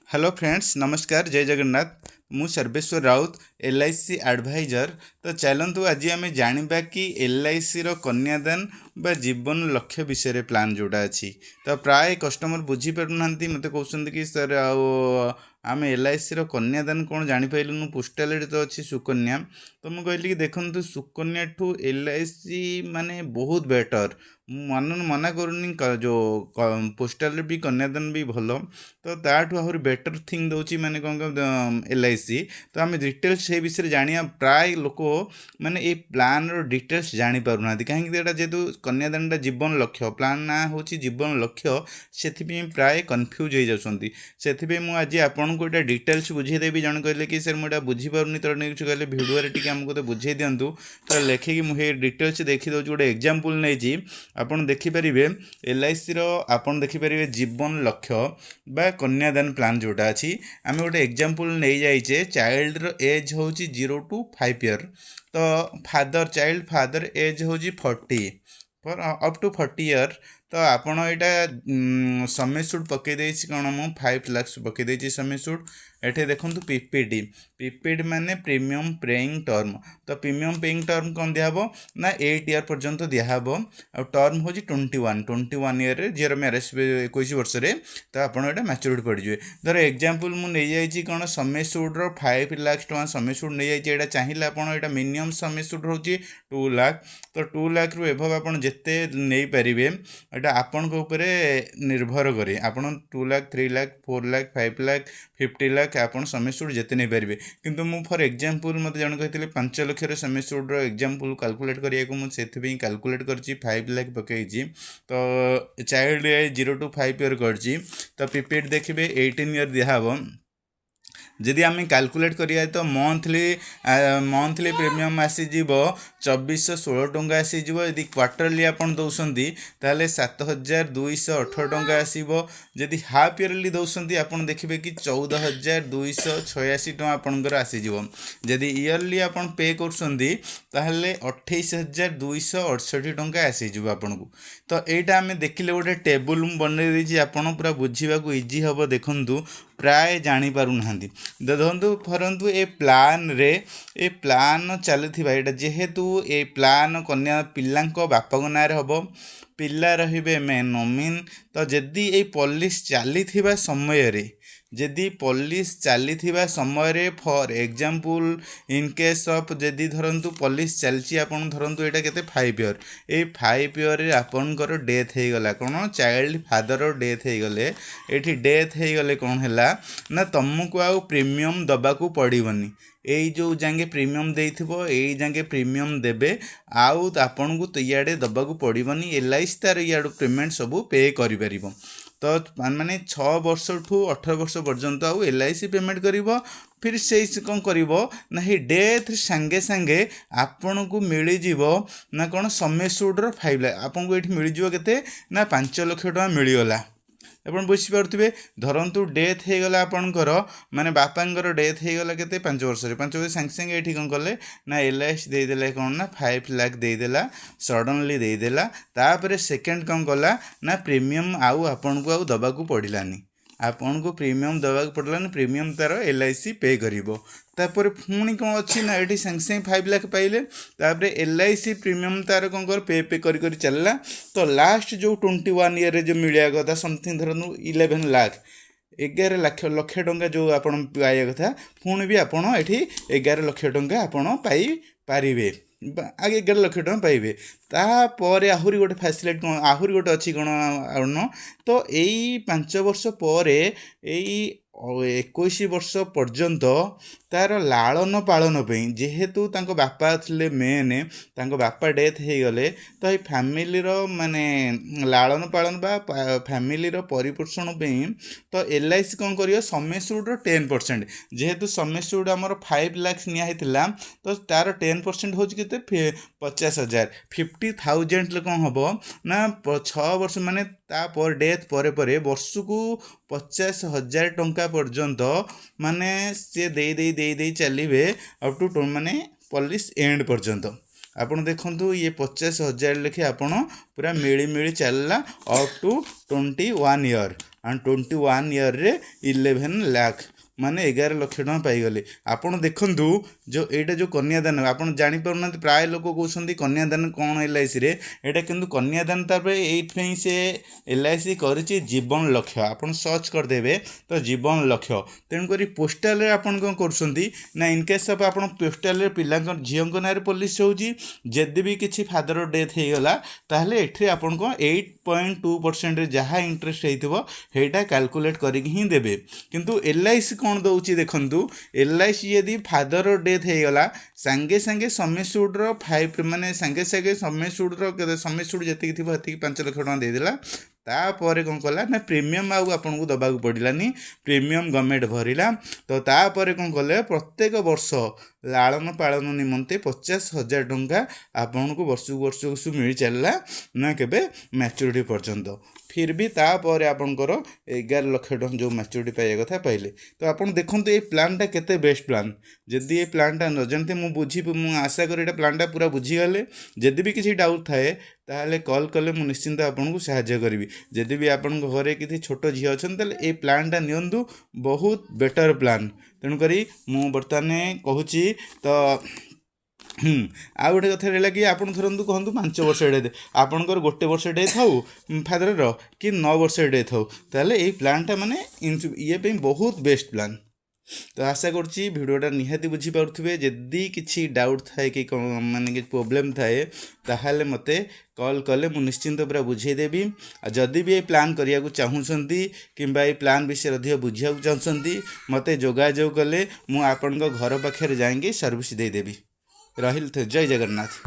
Hello friends, नमस्कार, जय जगन्नाथ। मु सर्वेश्वर राउत, एलआईसी एडवाइजर। तो चलतु आज आम जाना कि एलआईसी कन्यादान बा जीवन लक्ष्य विषय प्लान जोड़ा अच्छी। तो प्राय कस्टमर बुझीपार ना मत कहते कि सर आम एलआईसी कन्यादान कौन जापारूँ, पोस्टाल तो अच्छी सुकन्या। तो मुझे कहली कि देखो सुकन्या ठू एलआईसी माने बहुत बेटर। मना करूनी जो पोस्टाल भी कन्यादान भी भल, तो ताठू आहरी बेटर थिंग दौर माने कौन एलआईसी। तो आम डिटेल्स से विषय जाना प्राय लोक माने ये प्लान डिटेल्स जापर ना कहीं जेहेतु कन्यादान जीवन लक्ष्य प्लान ना हूँ जीवन लक्ष्य, से प्राय कन्फ्यूज हो जाती। से मुझे आज आपन को डिटेल्स बुझेदेवी। जन कहले कि सर मुझे बुझीपारूनी, तो कहले भिडियो टे आमको तो बुझे दिंतु। तो लेखिकी मुझे डिटेल्स देखीदे गोटे एग्जांपल नहीं आपन देखिपारे एलआईसी आपन देखिपारे जीवन लक्ष्य बा कन्यादान प्लान जोटा अच्छी। आम गोटे एग्जांपल नहीं जाइए, चाइल्ड एज हूँ 0 to 5 year। तो चाइल्ड फादर एज हूँ 40 फॉर अप टू 40 year। तो आपड़ यहाँ समय सुट पकईदे कौन मु 5 lakhs पकईदे समय सुट। एठे देखो पीपीडी। पीपीडी माने प्रीमियम पेइंग टर्म। तो प्रीमियम पेइंग टर्म कौन दिहब ना 8 year पर्यंत दिहब। आ टर्म हूँ 21 year झीर मैरेज 21 वर्ष। तो आप मैच्योरिटी पड़े। धर एग्जांपल मुझे कौन समय सुड्र 5 lakhs टका समय सुट नहीं जाइए। चाहिए आप मिनिमम समय सुट हूँ 2 lakh। तो 2 lakh रु एभव आप जिते नहीं पारे यहाँ आपण निर्भर करे। आप 2 lakh 3 lakh 4 lakh 5 lakh 50 lakh आप समय सुट जिते नहीं पारे। किंतु मु फॉर एग्जांपल मत जन कहते 5 लाख समय सुट एग्जांपल कैलकुलेट करने से कैलकुलेट कर 5 lakh पकई। तो चाइल्ड 0 to 5 year कर। तो पीपीएड देखिए 18 year दिहब। जदि आम कैलकुलेट करिया तो मंथली प्रीमियम आसीज 2416 टंका आसीज। यदि क्वार्टरली आप दौरान ताले 7218 टंका आसो। जदि हाफ इयरली दौरान आप देखिए कि 14286 टका आपंकर आसीज। जदि इयरली आप पे कर 28268 टंका आसीज आपन को। तो यहाँ आम देखिले गोटे टेबुल बनई देती आपन पूरा बुझा इजी हम। देखु प्राय जापार ना देखु परंतु ए प्लान रे ए प्लान चली जेहेतु ए प्लान कन्या पिला बापा ना हम पिला रे मे नोमिन। तो जदि ये पॉलिसी चली समय रे जदि पॉलिसी चली समय for example in case of जदि धरतु पॉलिसी चलती आप धरतु यहाँ के 5 year। ये 5 year रे आपनकर डेथ हो गला कौन चाइल्ड फादर डेथ हो गले। ये डेथ हो गले कौन है ना तुमको आउ प्रीमियम दबाकू पड़ोनी। यही जो जांगे प्रीमियम देइथिबो यही जांगे प्रीमियम देबे। आउ आपन को इे दबाकू पड़ोनी। एलआईसी तार इाड़ू पेमेंट सब पे कर। तो माने 6 वर्ष ठू 18 वर्ष पर्यंत आउ एलआईसी पेमेंट करिवो। फिर से कौन करिवो ना ही डेथ सांगे सांगे आपन को मिल जीवो ना कौन समय सुड्र 5 lakh आपन को ये मिल जीवो केते ना 5 लाख टका मिलगला। आप बुझीपे धरतु डेथ हो गला आपणकर माने बापांकर डेथ हो गला केते 5 वर्ष 5 वर्ष सांगे सांगे ये कौन कले ना एलआईसी देदेला कौन ना 5 lakh देदेला सडनली देदेला। तापर सेकेंड कौन कला ना प्रीमियम आउ आपन को आउ दबाकू पड़ानी। आपन को प्रीमियम दबाक पड़लानी। प्रीमियम तार एलआईसी पे करिवो। तापर पुणी कौन अच्छी ना ये सांगे सांगे 5 lakh पाइले। तापर एलआईसी प्रीमियम तार कौन कर पे कर चलला। तो लास्ट जो 21 year जो मिलिया कथा समथिंग धरनु 11 lakh 11 लक्ष टंका जो आप पाइबा कथा पुणी भी आपड़ ये 11 लक्ष टंका आपड़ पाइपारे। आगे 11 लक्ष टंका पाइबे। तापर आहरी गोटे फैसिलिटी कौन आहरी गोटे अच्छी कौन आउन। तो यही 5 वर्ष पर यही 21 वर्ष पर्यंत तार लालन पालन जेहेतु तांको बापा थिले मेन तांको बापा डेथ हो गले। तो ये फैमिली माने लालन पालन बा फैमिली परिपोषण पे तो एलआईसी कौन करियो समय सुड्र 10%। जेहेतु समय सुड आमर 5 lakhs निया तो तार 10% हो 50,000 50,000 कौन हम ना 6 वर्ष माने तापर डेथ पर वर्षकू 50,000 टंका पर्यंत माने सी दे चलिए अप टू माने पॉलिसी एंड पर्यंत। ଆପଣ ଦେଖନ୍ତୁ ये 50,000 लेखे आपण पूरा मिली चलला up to 21 year and 21 year रे 11 लाख माने 11 लाख टका पाईगले। आपण देखंतु जो एटा जो कन्यादान आपण जानि पारुना प्राय लोक कहउछंती कन्यादान कोन एलआईसी रे एटा किंतु कन्यादान तार एइथि से एलआईसी करिछि जीवन लक्ष्य आपण सर्च कर देबे तो जीवन लक्ष्य तेणु करी पोस्टल रे आपण कोन करछंती ना इन केस ऑफ आपण पोस्टल रे पिला झियन नारे पॉलिसी होउची जदि भी किछि फादर डेथ हे गला ताहले एठी आपण को 8.2% रे जहा इंटरेस्ट हेइथिबो हेटा कैलकुलेट करिक ही देबे। किंतु एलआईसी कौन दौची देखंतु एलआईसी यदि फादर डेथ हो गला सांगे सांगे समेसुड रो 5 माने सांगे सांगे समेसुड रो समेसुड जति थिबो हति 5 लाख टका दे देला तापर कौन कला ना प्रीमियम आउ आपन को दबा को पड़लानी प्रीमियम गवर्नमेंट भरिला तो तापर कौन कले प्रत्येक वर्ष लालन पालन निमंते 50,000 टंका आपन को वर्ष मिल चलला ना केबे मैच्योरिटी पर्यंत फिर भी तापर आपनकर 11 लाख टका जो मैच्योरिटी पाइया कथा पाइले। तो आपन देखंतु ए प्लान टा केते बेस्ट प्लान जदि ए प्लान टा न जानते मु आशा करी एटा प्लान टा पूरा बुझी गले जदि भी किसी डाउट थाए ताहले कॉल कले मु निश्चिंत आपन को सहायता करिवि। जदि भी आपन घरे किसी छोट झियो अछन ताले ए प्लान टा नियंतु बहुत बेटर प्लान तेणु करी मु बर्तने कहूची तो आ गोटे कथा रहा कि आप धरतु कहतु 5 वर्ष डेथ आपंकर गोटे वर्ष डेथ हो फादर कि 9 वर्ष डेथ हो ताले ये प्लानटा माने ये पे बहुत बेस्ट प्लान। तो आशा करछि भिडियोटा निहाती बुझी पारुथिबे जदि किछि डाउट थाए कि माने कि प्रॉब्लम थाए ताहाले मते कॉल कले मु निश्चिंत पूरा बुझे देबी। जदि भी ये प्लान करिया को चाहूछंती किंबा ये प्लान विषय अधिक बुझिया को चाहूछंती मते जोगाजोग कले मु आपन घर पाखे जाएंगे सर्विस दे देबी। रहिल थे जय जगन्नाथ।